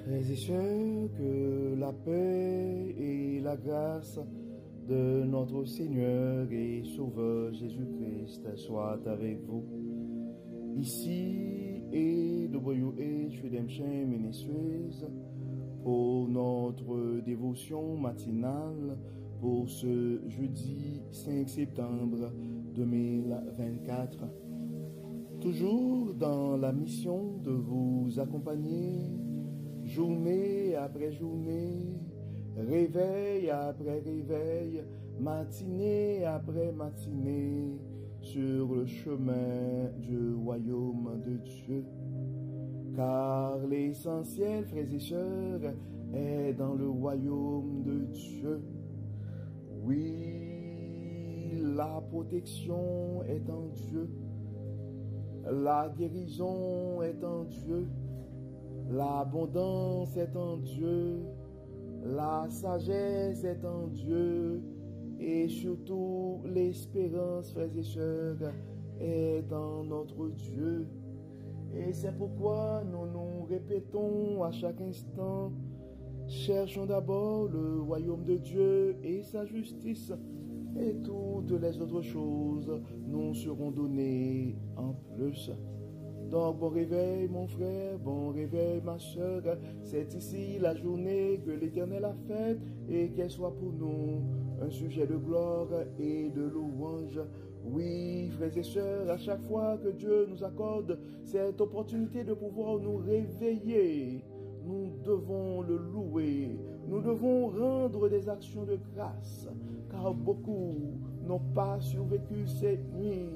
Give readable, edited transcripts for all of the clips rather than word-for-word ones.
Frères et sœurs, que la paix et la grâce de notre Seigneur et Sauveur Jésus-Christ soient avec vous. Ici et WH Redemption Ministries pour notre dévotion matinale pour ce jeudi 5 septembre 2024. Toujours dans la mission de vous accompagner journée après journée, réveil après réveil, matinée après matinée, sur le chemin du royaume de Dieu. Car l'essentiel, frères et sœurs, est dans le royaume de Dieu. Oui, la protection est en Dieu. La guérison est en Dieu. L'abondance est en Dieu. La sagesse est en Dieu. Et surtout, l'espérance, frères et sœurs, est en notre Dieu. Et c'est pourquoi nous nous répétons à chaque instant, cherchons d'abord le royaume de Dieu et sa justice, et toutes les autres choses nous seront données en plus. Donc, bon réveil, mon frère, bon réveil, ma soeur. C'est ici la journée que l'Éternel a faite et qu'elle soit pour nous un sujet de gloire et de louange. Oui, frères et sœurs, à chaque fois que Dieu nous accorde cette opportunité de pouvoir nous réveiller, nous devons le louer. Nous devons rendre des actions de grâce, car beaucoup n'ont pas survécu cette nuit.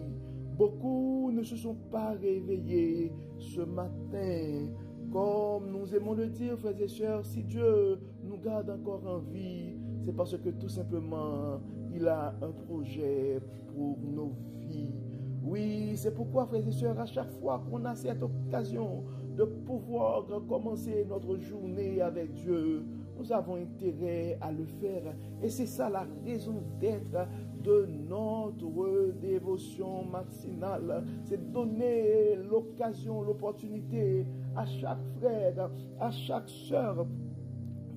Beaucoup ne se sont pas réveillés ce matin. Comme nous aimons le dire, frères et sœurs, si Dieu nous garde encore en vie, c'est parce que tout simplement, il a un projet pour nos vies. Oui, c'est pourquoi, frères et sœurs, à chaque fois qu'on a cette occasion de pouvoir commencer notre journée avec Dieu, nous avons intérêt à le faire. Et c'est ça la raison d'être de notre dévotion matinale. C'est donner l'occasion, l'opportunité à chaque frère, à chaque sœur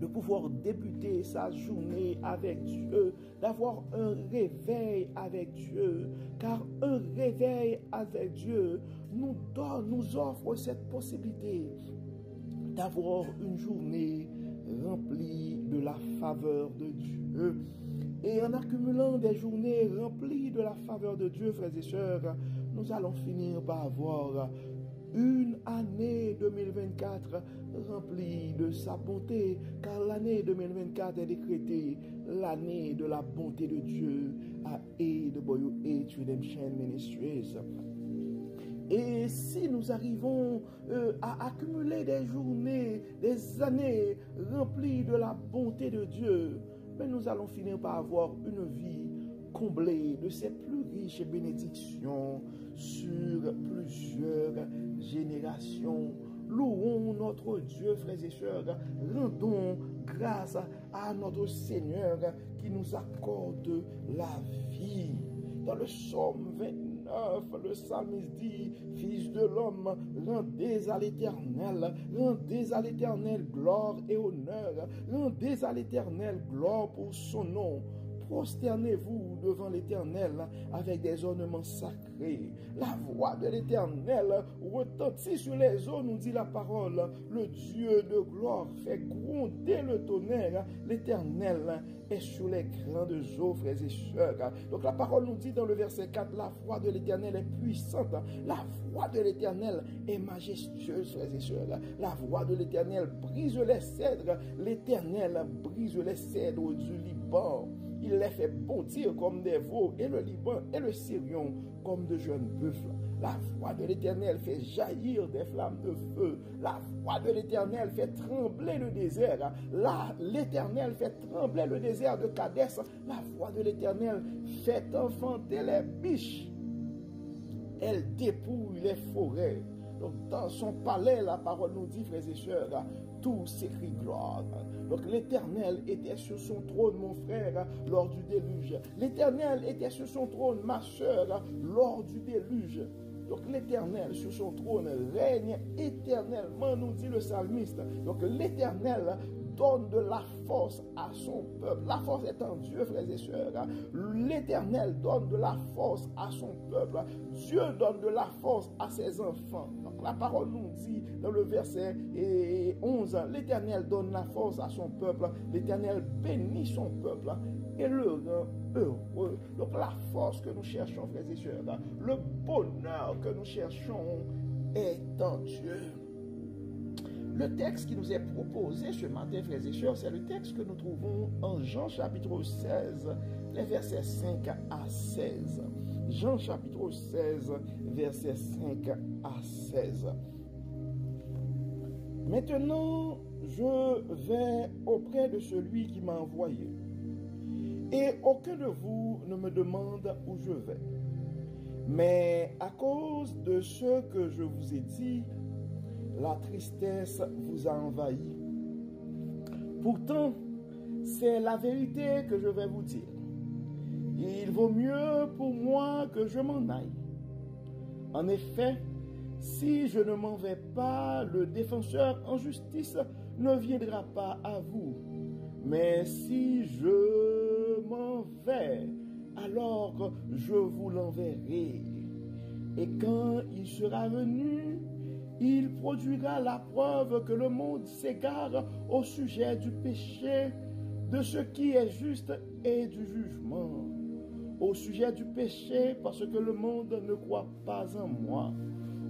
de pouvoir débuter sa journée avec Dieu, d'avoir un réveil avec Dieu, car un réveil avec Dieu nous offre cette possibilité d'avoir une journée remplie de la faveur de Dieu. Et en accumulant des journées remplies de la faveur de Dieu, frères et sœurs, nous allons finir par avoir une année 2024 remplie de sa bonté, car l'année 2024 est décrétée l'année de la bonté de Dieu à AWH Redemption Ministries. Et si nous arrivons à accumuler des journées, des années remplies de la bonté de Dieu, ben nous allons finir par avoir une vie comblée de ses plus riches bénédictions sur plusieurs générations. Louons notre Dieu, frères et sœurs. Rendons grâce à notre Seigneur qui nous accorde la vie. Dans le psaume 29, le psalmiste dit, Fils de l'homme, rendez à l'Éternel gloire et honneur, rendez à l'Éternel gloire pour son nom. Prosternez-vous devant l'Éternel avec des ornements sacrés. La voix de l'Éternel retentit sur les eaux, nous dit la parole. Le Dieu de gloire fait gronder le tonnerre. L'Éternel est sur les grandes eaux, frères et sœurs. Donc la parole nous dit dans le verset 4, la voix de l'Éternel est puissante. La voix de l'Éternel est majestueuse, frères et sœurs. La voix de l'Éternel brise les cèdres. L'Éternel brise les cèdres du Liban. Il les fait bondir comme des veaux, et le Liban et le Sirion comme de jeunes buffles. La voix de l'Éternel fait jaillir des flammes de feu. La voix de l'Éternel fait trembler le désert. L'Éternel fait trembler le désert de Kadès. La voix de l'Éternel fait enfanter les biches. Elle dépouille les forêts. Donc dans son palais, la parole nous dit, frères et sœurs, tout s'écrit gloire. Donc l'Éternel était sur son trône, mon frère, lors du déluge. L'Éternel était sur son trône, ma sœur, lors du déluge. Donc l'Éternel sur son trône règne éternellement, nous dit le psalmiste. Donc l'Éternel donne de la force à son peuple. La force est en Dieu, frères et sœurs. L'Éternel donne de la force à son peuple. Dieu donne de la force à ses enfants. Donc, la parole nous dit dans le verset 11, l'Éternel donne la force à son peuple. L'Éternel bénit son peuple et le rend heureux. Donc la force que nous cherchons, frères et sœurs, le bonheur que nous cherchons est en Dieu. Le texte qui nous est proposé ce matin, frères et sœurs, c'est le texte que nous trouvons en Jean chapitre 16, les versets 5 à 16. Jean chapitre 16, versets 5 à 16. Maintenant, je vais auprès de celui qui m'a envoyé. Et aucun de vous ne me demande où je vais. Mais à cause de ce que je vous ai dit, la tristesse vous a envahi. Pourtant, c'est la vérité que je vais vous dire. Il vaut mieux pour moi que je m'en aille. En effet, si je ne m'en vais pas, le défenseur en justice ne viendra pas à vous. Mais si je m'en vais, alors je vous l'enverrai. Et quand il sera venu, il produira la preuve que le monde s'égare au sujet du péché, de ce qui est juste et du jugement. Au sujet du péché, parce que le monde ne croit pas en moi.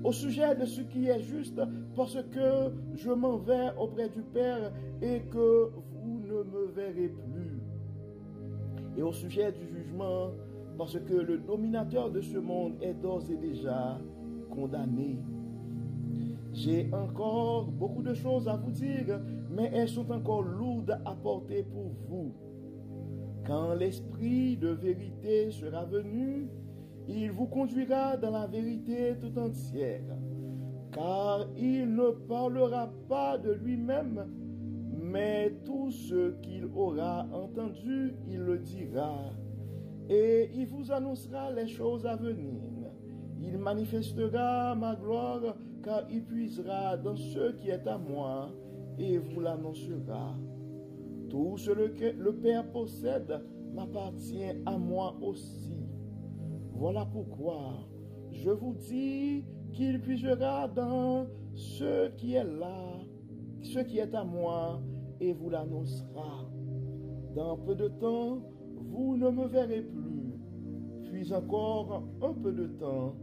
Au sujet de ce qui est juste, parce que je m'en vais auprès du Père et que vous ne me verrez plus. Et au sujet du jugement, parce que le dominateur de ce monde est d'ores et déjà condamné. J'ai encore beaucoup de choses à vous dire, mais elles sont encore lourdes à porter pour vous. Quand l'Esprit de vérité sera venu, il vous conduira dans la vérité tout entière, car il ne parlera pas de lui-même, mais tout ce qu'il aura entendu, il le dira, et il vous annoncera les choses à venir. Il manifestera ma gloire, car il puisera dans ce qui est à moi, et vous l'annoncera. Tout ce que le Père possède m'appartient à moi aussi. Voilà pourquoi je vous dis qu'il puisera dans ce qui est là, ce qui est à moi, et vous l'annoncera. Dans peu de temps, vous ne me verrez plus, puis encore un peu de temps,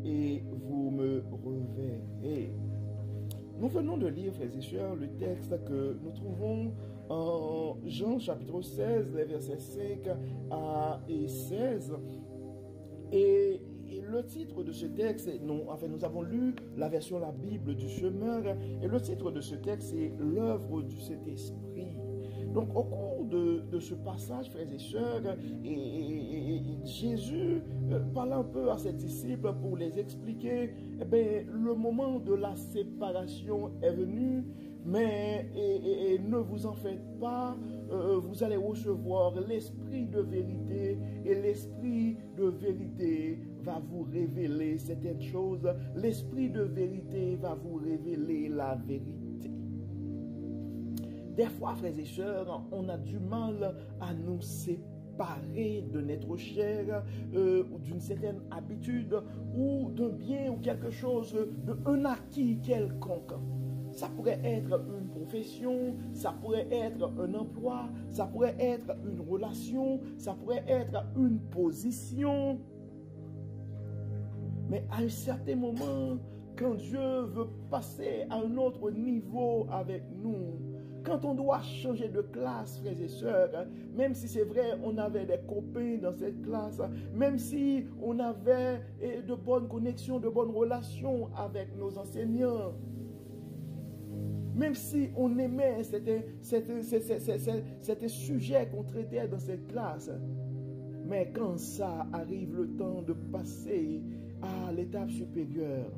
et vous me reverrez. Nous venons de lire, frères et sœurs, le texte que nous trouvons en Jean chapitre 16, les versets 5 à 16. Et le titre de ce texte, nous avons lu la version La Bible du Semeur, et le titre de ce texte est l'œuvre du Saint-Esprit. Donc, au cours de ce passage, frères et sœurs, et Jésus parle un peu à ses disciples pour les expliquer, le moment de la séparation est venu, mais ne vous en faites pas, vous allez recevoir l'Esprit de vérité, et l'Esprit de vérité va vous révéler certaines choses. L'Esprit de vérité va vous révéler la vérité. Des fois, frères et sœurs, on a du mal à nous séparer de notre chair, ou d'une certaine habitude, ou d'un bien ou quelque chose, d'un acquis quelconque. Ça pourrait être une profession, ça pourrait être un emploi, ça pourrait être une relation, ça pourrait être une position. Mais à un certain moment, quand Dieu veut passer à un autre niveau avec nous, quand on doit changer de classe, frères et sœurs, même si c'est vrai, on avait des copains dans cette classe, même si on avait de bonnes connexions, de bonnes relations avec nos enseignants, même si on aimait c'était sujet qu'on traitait dans cette classe, mais quand ça arrive le temps de passer à l'étape supérieure,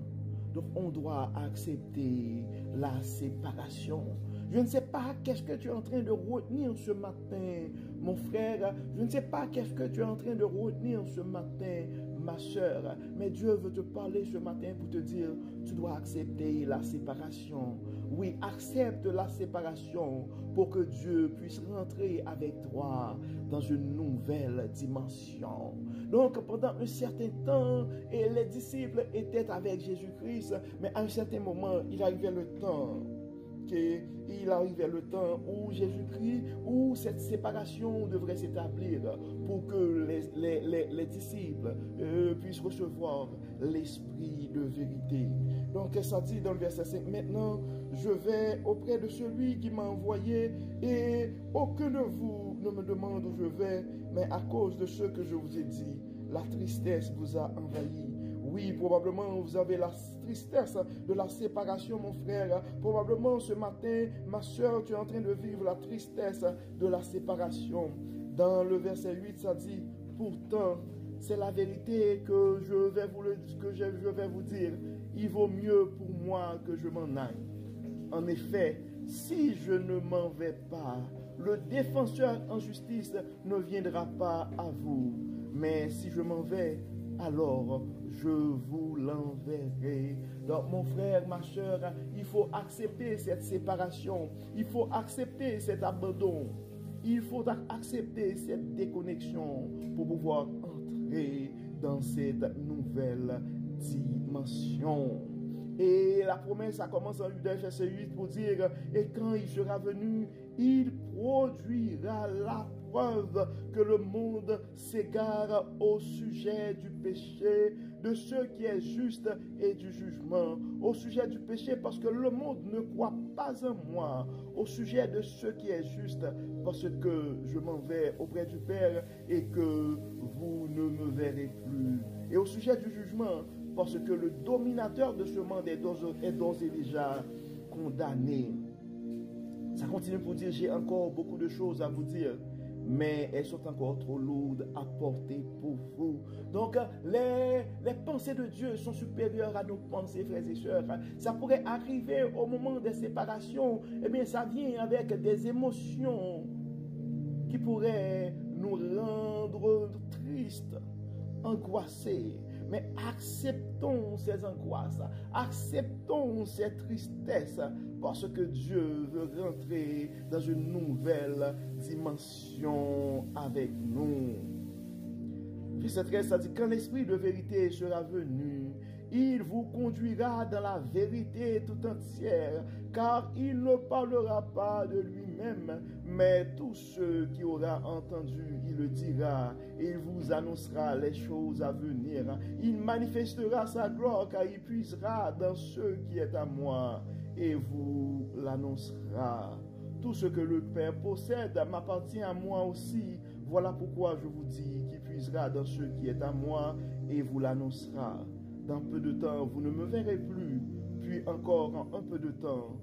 donc on doit accepter la séparation. Je ne sais pas qu'est-ce que tu es en train de retenir ce matin, mon frère. Je ne sais pas qu'est-ce que tu es en train de retenir ce matin, ma soeur. Mais Dieu veut te parler ce matin pour te dire, tu dois accepter la séparation. Oui, accepte la séparation pour que Dieu puisse rentrer avec toi dans une nouvelle dimension. Donc, pendant un certain temps, et les disciples étaient avec Jésus-Christ, mais à un certain moment, il arrivait le temps où Jésus-Christ, où cette séparation devrait s'établir pour que les disciples puissent recevoir l'esprit de vérité. Donc, ça dit dans le verset 5, maintenant, je vais auprès de celui qui m'a envoyé et aucun de vous ne me demande où je vais, mais à cause de ce que je vous ai dit, la tristesse vous a envahi. Oui, probablement vous avez la tristesse de la séparation, mon frère. Probablement ce matin, ma soeur, tu es en train de vivre la tristesse de la séparation. Dans le verset 8, ça dit, pourtant, c'est la vérité que je vais vous dire. Il vaut mieux pour moi que je m'en aille. En effet, si je ne m'en vais pas, le défenseur en justice ne viendra pas à vous. Mais si je m'en vais, alors je vous l'enverrai. Donc mon frère, ma soeur, il faut accepter cette séparation. Il faut accepter cet abandon. Il faut accepter cette déconnexion pour pouvoir entrer dans cette nouvelle dimension. Et la promesse, ça commence en verset 8 pour dire, et quand il sera venu, il produira la preuve que le monde s'égare au sujet du péché, de ce qui est juste et du jugement. Au sujet du péché, parce que le monde ne croit pas en moi. Au sujet de ce qui est juste, parce que je m'en vais auprès du Père et que vous ne me verrez plus. Et au sujet du jugement, parce que le dominateur de ce monde est d'ores et déjà condamné. Ça continue pour dire, j'ai encore beaucoup de choses à vous dire, mais elles sont encore trop lourdes à porter pour vous. Donc, les pensées de Dieu sont supérieures à nos pensées, frères et sœurs. Ça pourrait arriver au moment des séparations, eh bien, ça vient avec des émotions qui pourraient nous rendre tristes, angoissés. Mais acceptons ces angoisses, acceptons ces tristesses, parce que Dieu veut rentrer dans une nouvelle dimension avec nous. Verset 13, ça dit, quand l'Esprit de vérité sera venu, il vous conduira dans la vérité tout entière, car il ne parlera pas de lui-même, mais tout ce qu'il aura entendu, il le dira, et il vous annoncera les choses à venir. Il manifestera sa gloire, car il puisera dans ce qui est à moi, et vous l'annoncera. Tout ce que le Père possède m'appartient à moi aussi. Voilà pourquoi je vous dis qu'il puisera dans ce qui est à moi, et vous l'annoncera. Dans peu de temps, vous ne me verrez plus, puis encore en un peu de temps,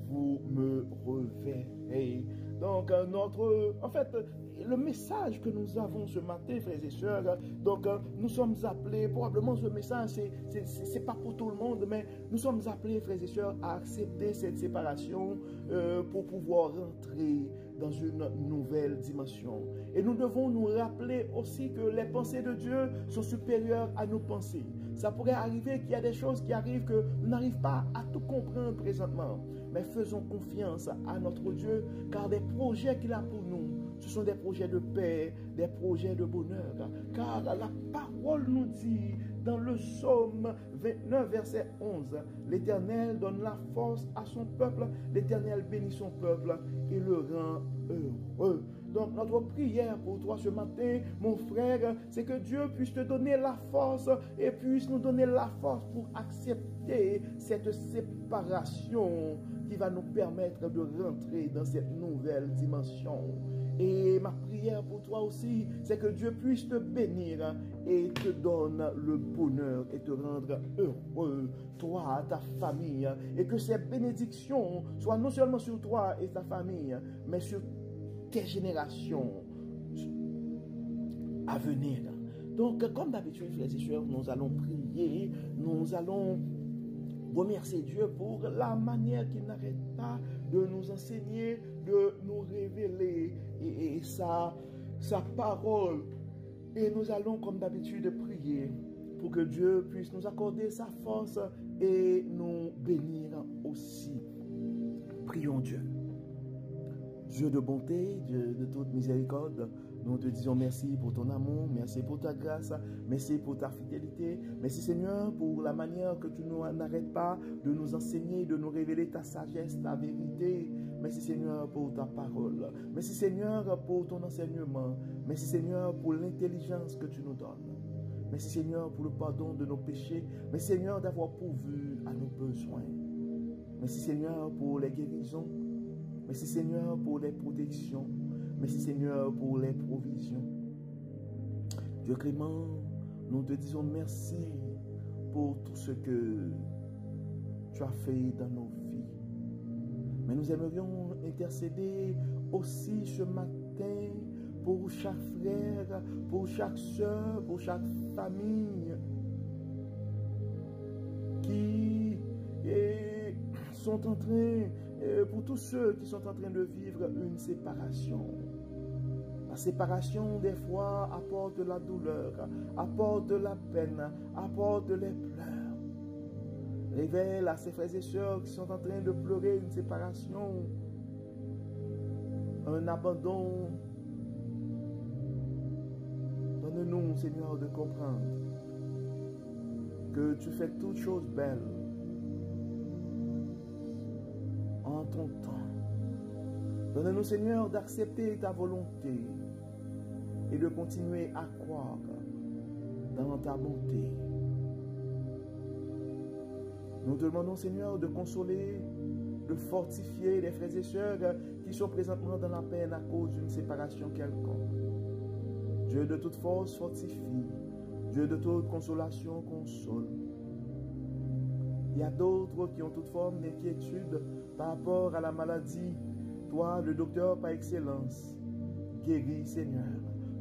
vous me reverrez. Donc, le message que nous avons ce matin, frères et sœurs, donc nous sommes appelés, probablement ce message, c'est pas pour tout le monde, mais nous sommes appelés, frères et sœurs, à accepter cette séparation pour pouvoir rentrer dans une nouvelle dimension. Et nous devons nous rappeler aussi que les pensées de Dieu sont supérieures à nos pensées. Ça pourrait arriver qu'il y a des choses qui arrivent que nous n'arrivons pas à tout comprendre présentement. Mais faisons confiance à notre Dieu, car des projets qu'il a pour nous, ce sont des projets de paix, des projets de bonheur. Car la parole nous dit dans le psaume 29, verset 11, l'Éternel donne la force à son peuple, l'Éternel bénit son peuple et le rend heureux. Donc notre prière pour toi ce matin, mon frère, c'est que Dieu puisse te donner la force et puisse nous donner la force pour accepter cette séparation qui va nous permettre de rentrer dans cette nouvelle dimension. Et ma prière pour toi aussi, c'est que Dieu puisse te bénir et te donne le bonheur et te rendre heureux, toi, ta famille, et que ces bénédictions soient non seulement sur toi et ta famille, mais sur tes générations à venir. Donc, comme d'habitude, frères et sœurs, nous allons prier, nous allons remercier Dieu pour la manière qu'il n'arrête pas de nous enseigner, de nous révéler et sa parole. Et nous allons, comme d'habitude, prier. pour que Dieu puisse nous accorder sa force et nous bénir aussi. Prions Dieu. Dieu de bonté, Dieu de toute miséricorde, nous te disons merci pour ton amour, merci pour ta grâce, merci pour ta fidélité, merci Seigneur pour la manière que tu n'arrêtes pas de nous enseigner, de nous révéler ta sagesse, ta vérité. Merci Seigneur pour ta parole, merci Seigneur pour ton enseignement, merci Seigneur pour l'intelligence que tu nous donnes. Merci Seigneur pour le pardon de nos péchés, merci Seigneur d'avoir pourvu à nos besoins. Merci Seigneur pour les guérisons. Merci Seigneur pour les protections. Merci Seigneur pour les provisions. Dieu clément, nous te disons merci pour tout ce que tu as fait dans nos vies. Mais nous aimerions intercéder aussi ce matin pour chaque frère, pour chaque soeur, pour chaque famille qui sont en train, pour tous ceux qui sont en train de vivre une séparation. La séparation, des fois, apporte la douleur, apporte la peine, apporte les pleurs. Révèle à ces frères et sœurs qui sont en train de pleurer une séparation, un abandon. Donne-nous, Seigneur, de comprendre que tu fais toutes choses belles en ton temps. Donne-nous, Seigneur, d'accepter ta volonté et de continuer à croire dans ta bonté. Nous te demandons, Seigneur, de consoler, de fortifier les frères et sœurs qui sont présentement dans la peine à cause d'une séparation quelconque. Dieu de toute force fortifie, Dieu de toute consolation console. Il y a d'autres qui ont toute forme d'inquiétude par rapport à la maladie. Toi, le docteur par excellence, guéris, Seigneur.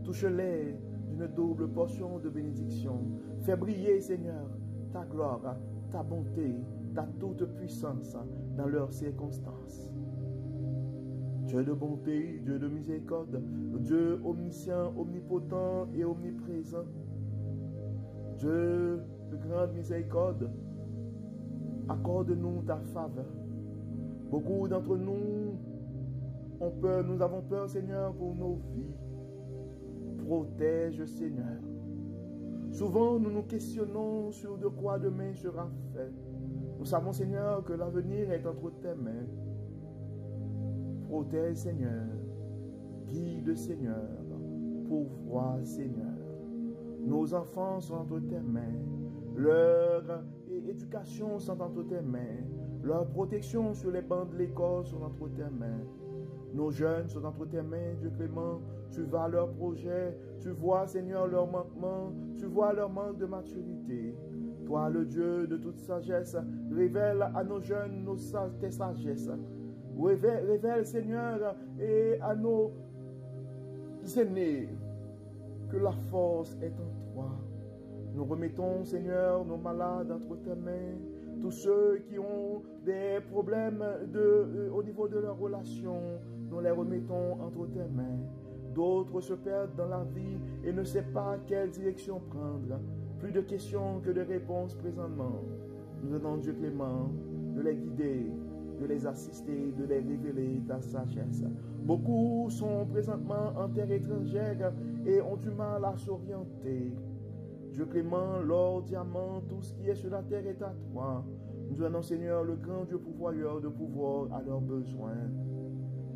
Touche-les d'une double portion de bénédiction. Fais briller, Seigneur, ta gloire, ta bonté, ta toute puissance dans leurs circonstances. Dieu de bonté, Dieu de miséricorde, Dieu omniscient, omnipotent et omniprésent. Dieu de grande miséricorde, accorde-nous ta faveur. Beaucoup d'entre nous ont peur, nous avons peur, Seigneur, pour nos vies. Protège, Seigneur. Souvent, nous nous questionnons sur de quoi demain sera fait. Nous savons, Seigneur, que l'avenir est entre tes mains. Protège, Seigneur. Guide, Seigneur. Pourvois, Seigneur. Nos enfants sont entre tes mains. Leur éducation sont entre tes mains. Leur protection sur les bancs de l'école sont entre tes mains. Nos jeunes sont entre tes mains, Dieu clément. Tu vois à leurs projets. Tu vois, Seigneur, leurs manquements. Tu vois leur manque de maturité. Toi, le Dieu de toute sagesse, révèle à nos jeunes tes sagesses. Révèle, Seigneur, et à nos aînés que la force est en toi. Nous remettons, Seigneur, nos malades entre tes mains. Tous ceux qui ont des problèmes au niveau de leurs relations, nous les remettons entre tes mains. D'autres se perdent dans la vie et ne savent pas quelle direction prendre. Plus de questions que de réponses présentement. Nous demandons, Dieu clément, de les guider, de les assister, de les révéler ta sagesse. Beaucoup sont présentement en terre étrangère et ont du mal à s'orienter. Dieu clément, l'or, diamant, tout ce qui est sur la terre est à toi. Nous demandons, Seigneur, le grand Dieu pourvoyeur de pouvoir à leurs besoins.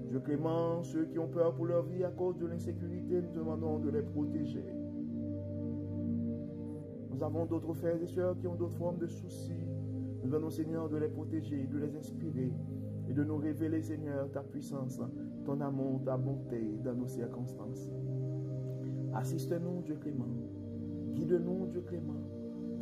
Dieu clément, ceux qui ont peur pour leur vie à cause de l'insécurité, nous demandons de les protéger. Nous avons d'autres frères et sœurs qui ont d'autres formes de soucis. Nous demandons, Seigneur, de les protéger, de les inspirer et de nous révéler, Seigneur, ta puissance, ton amour, ta bonté dans nos circonstances. Assiste-nous, Dieu clément. Guide-nous, Dieu clément.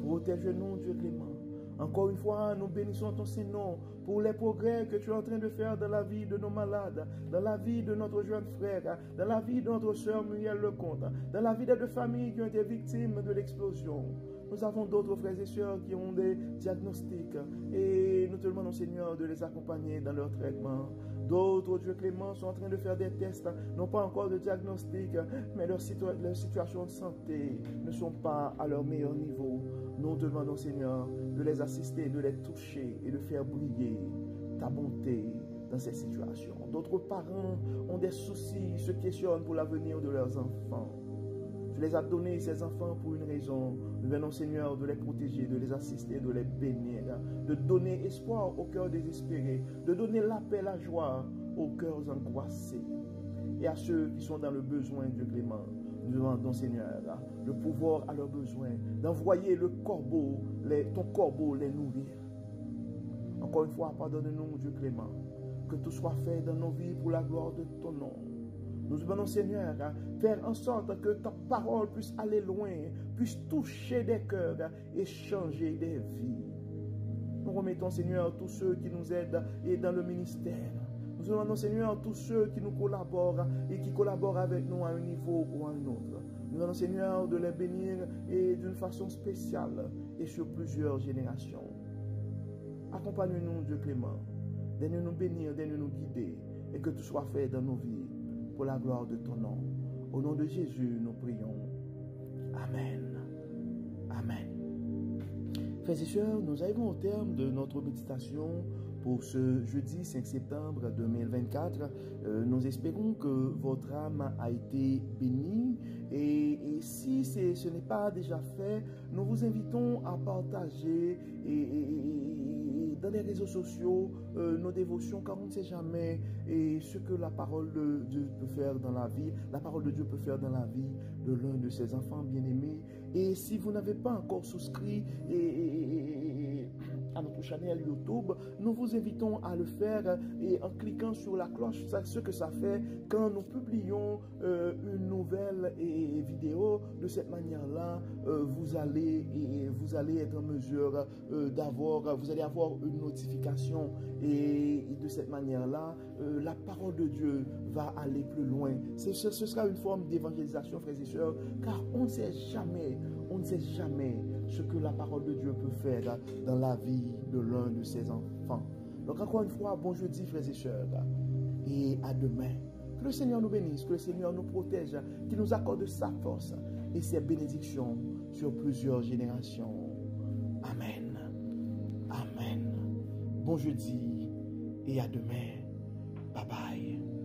Protège-nous, Dieu clément. Encore une fois, nous bénissons ton Saint-Nom pour les progrès que tu es en train de faire dans la vie de nos malades, dans la vie de notre jeune frère, dans la vie de notre sœur Muriel Lecomte, dans la vie des deux familles qui ont été victimes de l'explosion. Nous avons d'autres frères et sœurs qui ont des diagnostics et nous te demandons, Seigneur, de les accompagner dans leur traitement. D'autres, Dieu clément, sont en train de faire des tests, non pas encore de diagnostic, mais leur situation de santé ne sont pas à leur meilleur niveau. Nous te demandons, Seigneur, de les assister, de les toucher et de faire briller ta bonté dans ces situations. D'autres parents ont des soucis, se questionnent pour l'avenir de leurs enfants. Tu les as donnés, ces enfants, pour une raison. Nous venons, Seigneur, de les protéger, de les assister, de les bénir, de donner espoir aux cœurs désespérés, de donner la paix, la joie aux cœurs angoissés. Et à ceux qui sont dans le besoin, Dieu clément, nous demandons, Seigneur, le pouvoir à leurs besoins, d'envoyer le corbeau, ton corbeau les nourrir. Encore une fois, pardonne-nous, Dieu clément, que tout soit fait dans nos vies pour la gloire de ton nom. Nous demandons, Seigneur, faire en sorte que ta parole puisse aller loin, puisse toucher des cœurs et changer des vies. Nous remettons, Seigneur, tous ceux qui nous aident et dans le ministère. Nous demandons, Seigneur, tous ceux qui nous collaborent et qui collaborent avec nous à un niveau ou à un autre. Nous demandons, Seigneur, de les bénir et d'une façon spéciale et sur plusieurs générations. Accompagne-nous, Dieu clément. Donne-nous bénir, donne-nous guider et que tout soit fait dans nos vies pour la gloire de ton nom. Au nom de Jésus, nous prions. Amen. Amen. Frères et sœurs, nous arrivons au terme de notre méditation pour ce jeudi 5 septembre 2024. Nous espérons que votre âme a été bénie et si ce n'est pas déjà fait, nous vous invitons à partager dans les réseaux sociaux nos dévotions, car on ne sait jamais ce que la parole de Dieu peut faire dans la vie, la parole de Dieu peut faire dans la vie de l'un de ses enfants bien-aimés. Et si vous n'avez pas encore souscrit à notre chaîne YouTube, nous vous invitons à le faire et en cliquant sur la cloche, ce que ça fait quand nous publions une nouvelle vidéo. De cette manière-là, vous allez être en mesure vous allez avoir une notification et de cette manière-là, la parole de Dieu va aller plus loin. Ce sera une forme d'évangélisation, frères et sœurs, car on ne sait jamais ce que la parole de Dieu peut faire dans la vie de l'un de ses enfants. Donc encore une fois, bon jeudi, frères et sœurs, et à demain. Que le Seigneur nous bénisse, que le Seigneur nous protège, qu'il nous accorde sa force et ses bénédictions sur plusieurs générations. Amen. Amen. Bon jeudi et à demain. Bye bye.